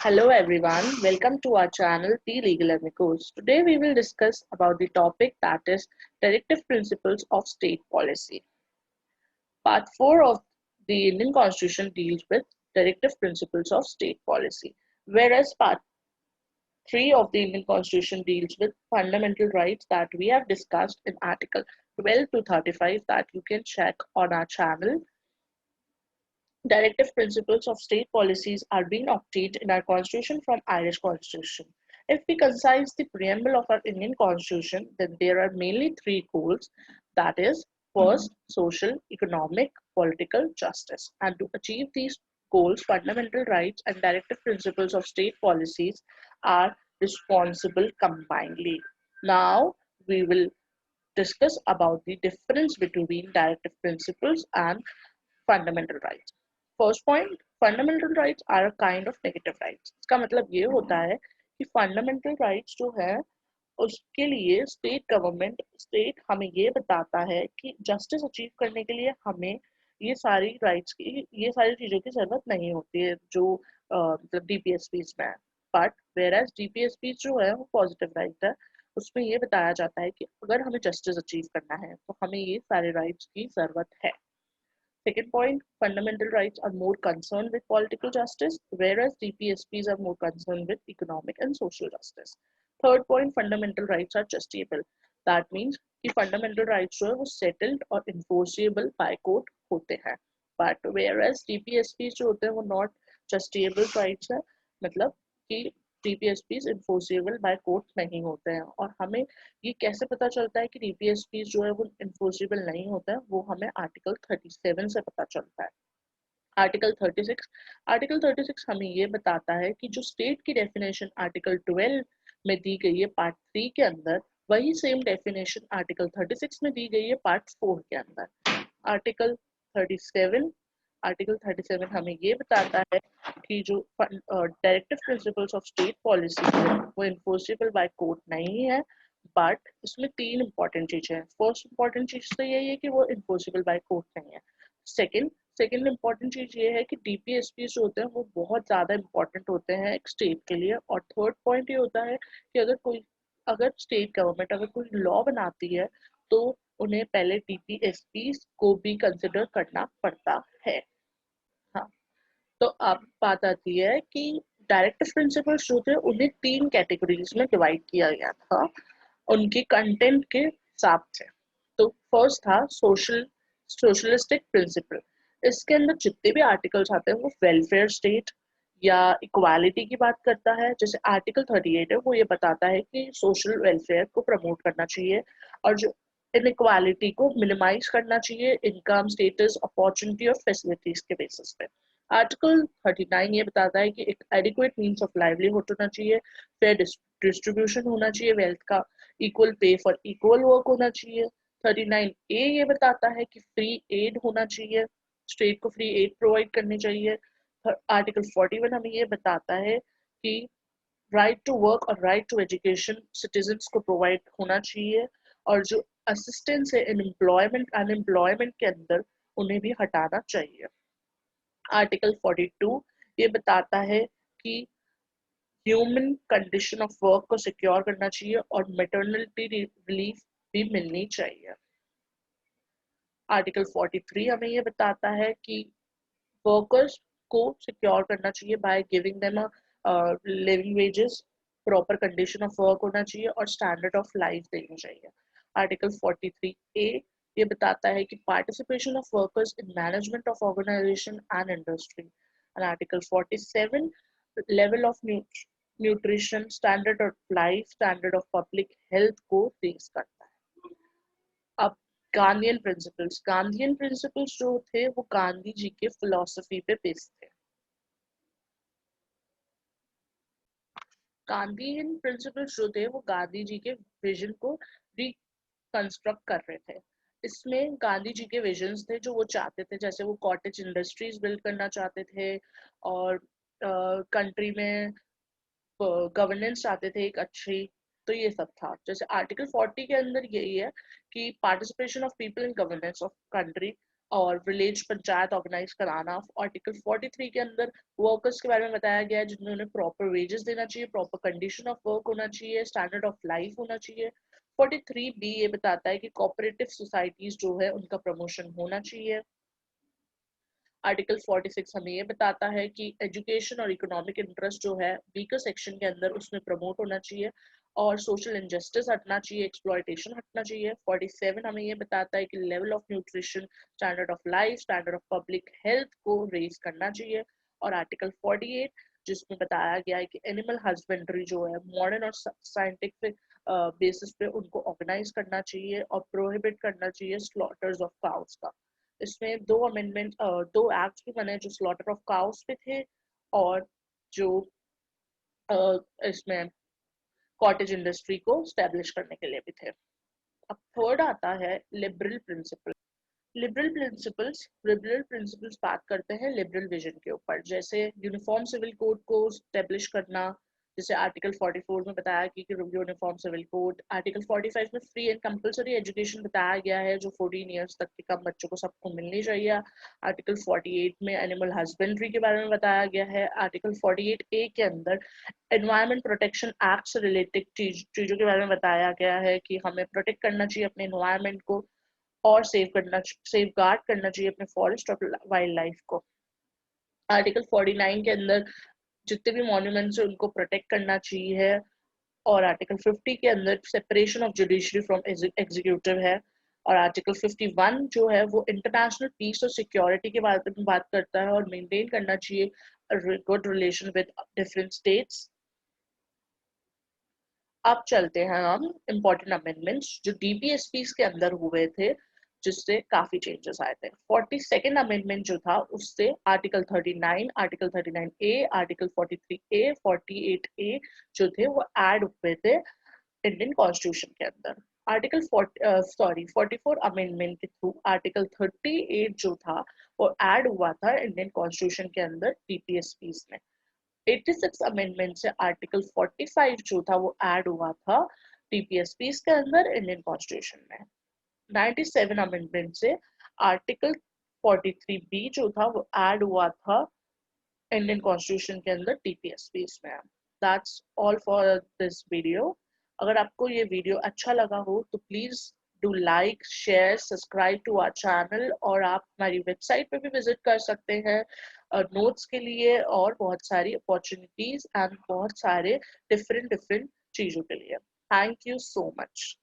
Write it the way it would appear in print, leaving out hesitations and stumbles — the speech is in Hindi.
Hello everyone, welcome to our channel T Legal Amicus. Today we will discuss about the topic that is Directive Principles of State Policy. Part 4 of the Indian Constitution deals with Directive Principles of State Policy, whereas Part 3 of the Indian Constitution deals with fundamental rights that we have discussed in Article 12 to 35 that you can check on our channel. Directive principles of state policies are being obtained in our constitution from Irish constitution. If we concise the preamble of our Indian constitution, then there are mainly three goals, that is, first, social, economic, political justice. And to achieve these goals, fundamental rights and directive principles of state policies are responsible combinedly. Now, we will discuss about the difference between directive principles and fundamental rights. First point, fundamental rights are a kind of negative rights. इसका मतलब ये होता है कि फंडामेंटल राइट्स जो है उसके लिए स्टेट हमें ये बताता है कि जस्टिस अचीव करने के लिए हमें ये सारी चीजों की जरूरत नहीं होती है जो मतलब डीपीएसपीज में है। बट वेयर एज डीपीएसपी जो है वो पॉजिटिव राइट है, उसमें ये बताया जाता है कि अगर हमें जस्टिस अचीव करना है तो हमें ये सारे राइट्स की जरूरत है। Second point, fundamental rights are more concerned with political justice, whereas DPSPs are more concerned with economic and social justice. Third point, fundamental rights are justiciable. That means कि fundamental rights जो है वो settled और enforceable by court होते हैं. But whereas DPSPs जो होते हैं वो not justiciable rights है, मतलब कि DPSPs enforceable by court नहीं होते हैं। और हमें ये कैसे पता चलता है कि DPSPs जो है वो enforceable नहीं होता है, वो हमें आर्टिकल 37 से पता चलता है। आर्टिकल 36 हमें ये बताता है कि जो स्टेट की डेफिनेशन आर्टिकल 12 में दी गई है पार्ट 3 के अंदर, वही सेम डेफिनेशन आर्टिकल 36 में दी गई है पार्ट 4 के अंदर। आर्टिकल 37 हमें ये बताता है कि जो directive principles of state policy है वो इन्फोर्सेबल बाय कोर्ट नहीं है, बट इसमें तीन इंपॉर्टेंट चीजें हैं। फर्स्ट इंपॉर्टेंट चीज तो यही है कि वो इन्फोर्सेबल बाय कोर्ट नहीं है। सेकंड इंपॉर्टेंट चीज ये है कि डीपीएसपी जो होते हैं वो बहुत ज्यादा इंपॉर्टेंट होते हैं एक स्टेट के लिए। और थर्ड पॉइंट ये होता है कि अगर स्टेट गवर्नमेंट अगर कोई लॉ बनाती है तो उन्हें पहले डीपीएसपी को भी कंसिडर करना पड़ता है। हाँ, तो अब बात आती है कि डायरेक्टिव प्रिंसिपल्स जो थे उन्हें तीन कैटेगरीज में डिवाइड किया गया था उनके कंटेंट के हिसाब से। तो फर्स्ट था सोशलिस्टिक प्रिंसिपल। इसके अंदर जितने भी आर्टिकल्स आते हैं वो वेलफेयर स्टेट या इक्वालिटी की बात करता है। जैसे आर्टिकल 38 है वो ये बताता है कि सोशल वेलफेयर को प्रमोट करना चाहिए और जो इनइक्वालिटी को मिनिमाइज करना चाहिए इनकम, स्टेटस, अपॉर्चुनिटी और फैसिलिटीज के बेसिस पे। आर्टिकल 39 ये बताता है कि एक एडिक्वेट मीन्स ऑफ लाइवलीहुड होना चाहिए, फेयर डिस्ट्रीब्यूशन होना चाहिए वेल्थ का, equal pay for equal work होना चाहिए। 39A ये बताता है कि फ्री एड होना चाहिए, स्टेट को फ्री एड प्रोवाइड करनी चाहिए। आर्टिकल 41 हमें ये बताता है कि राइट टू वर्क और राइट टू एजुकेशन सिटीजन्स को प्रोवाइड होना चाहिए और जो असिस्टेंस है इन एम्प्लॉयमेंट अनएम्प्लॉयमेंट के अंदर उन्हें भी हटाना चाहिए। आर्टिकल 42 ये बताता है कि ह्यूमन कंडीशन ऑफ वर्क को सिक्योर करना चाहिए और मैटरनिटी रिलीफ भी मिलनी चाहिए। आर्टिकल 43 हमें ये बताता है कि वर्कर्स को सिक्योर करना चाहिए by giving them living wages, proper condition of work होना चाहिए और स्टैंडर्ड ऑफ लाइफ देनी चाहिए। आर्टिकल 43A ये बताता है कि participation of workers in management of organisation and industry. And article 47 level of nutrition, standard of life, standard of public health को फेस करता है। अब गांधीयन प्रिंसिपल्स जो थे वो गांधी जी के फिलोसफी पे बेस्ड थे। गांधीयन प्रिंसिपल्स जो थे वो गांधी जी के विजन को रिकंस्ट्रक्ट कर रहे थे। इसमें गांधी जी के विजन्स थे जो वो चाहते थे, जैसे वो कॉटेज इंडस्ट्रीज बिल्ड करना चाहते थे और कंट्री में गवर्नेंस चाहते थे एक अच्छी। तो ये सब था। जैसे आर्टिकल 40 के अंदर यही है कि participation of people in governance of country और विलेज पंचायत ऑर्गेनाइज कराना। आर्टिकल 43 के अंदर वर्कर्स के बारे में बताया गया है, जिनमें उन्हें प्रॉपर वेजेस देना चाहिए, प्रॉपर कंडीशन ऑफ वर्क होना चाहिए, स्टैंडर्ड ऑफ लाइफ होना चाहिए। 43B ये बताता है कि कोऑपरेटिव सोसाइटीज जो है उनका प्रमोशन होना चाहिए। आर्टिकल 46 हमें ये बताता है कि एजुकेशन और इकोनॉमिक इंटरेस्ट जो है वीकर सेक्शन के अंदर उसमें प्रमोट होना चाहिए और सोशल इनजस्टिस हटना चाहिए, एक्सप्लॉयटेशन हटना चाहिए। 47 हमें ये बताता है कि level of nutrition, standard of life, standard of public health को रेज करना चाहिए। और आर्टिकल 48 जिसमें बताया गया है कि एनिमल हस्बेंड्री जो है मॉडर्न और साइंटिफिक बेसिस पे उनको ऑर्गेनाइज करना चाहिए और प्रोहिबिट करना चाहिए स्लॉटर्स ऑफ काउस का। इसमें दो अमेंडमेंट, दो एक्ट भी बने जो स्लॉटर ऑफ काउस पे थे और जो इसमें कॉटेज इंडस्ट्री को स्टैब्लिश करने के लिए भी थे। अब थर्ड आता है लिबरल प्रिंसिपल। लिबरल प्रिंसिपल्स बात करते हैं लिबरल विजन के ऊपर, जैसे यूनिफॉर्म सिविल कोड को स्टेब्लिश करना, जैसे आर्टिकल 44 में बताया कि यूनिफॉर्म सिविल कोड। आर्टिकल 45 में फ्री एंड कंपलसरी एजुकेशन बताया गया है जो 14 इयर्स तक के कम बच्चों को सबको मिलनी चाहिए। आर्टिकल 48 में एनिमल हस्बेंड्री के बारे में बताया गया है। आर्टिकल 48A के अंदर एनवायरमेंट प्रोटेक्शन एक्ट से रिलेटेड चीजों के बारे में बताया गया है कि हमें प्रोटेक्ट करना चाहिए अपने एनवायरमेंट को और सेफ गार्ड करना चाहिए अपने फॉरेस्ट और वाइल्ड लाइफ को। आर्टिकल 49 के अंदर जितने भी मॉन्यूमेंट्स है उनको प्रोटेक्ट करना चाहिए। और आर्टिकल 50 के अंदर separation of judiciary from executive है। और आर्टिकल 51 जो है वो इंटरनेशनल पीस और सिक्योरिटी के बारे में बात करता है और मेंटेन करना चाहिए good relation with different states. अब चलते हैं हम इम्पोर्टेंट अमेंडमेंट्स जो डीपीएसपी के अंदर हुए थे, जिससे काफी चेंजेस आए थे। 42nd अमेंडमेंट जो था उससे article 39, article 39A, article 43A, 48A जो थे वो ऐड हुए थे इंडियन कॉन्स्टिट्यूशन के अंदर। आर्टिकल 44 अमेंडमेंट के थ्रू आर्टिकल 38 जो था वो ऐड हुआ था इंडियन कॉन्स्टिट्यूशन के अंदर डीपीएसपी में। 86 अमेंडमेंट से आर्टिकल 45 जो था वो ऐड हुआ था टीपीएसपी के अंदर इंडियन कॉन्स्टिट्यूशन में। 97 अमेंडमेंट से आर्टिकल 43B जो था वो ऐड हुआ था इंडियन कॉन्स्टिट्यूशन के अंदर टीपीएसपी में। That's all for this video. अगर आपको ये वीडियो अच्छा लगा हो तो please do like, share, subscribe to our channel और आप हमारी वेबसाइट पे भी विजिट कर सकते हैं नोट्स के लिए और बहुत सारी अपॉर्चुनिटीज एंड बहुत सारे डिफरेंट चीजों के लिए। Thank you so much.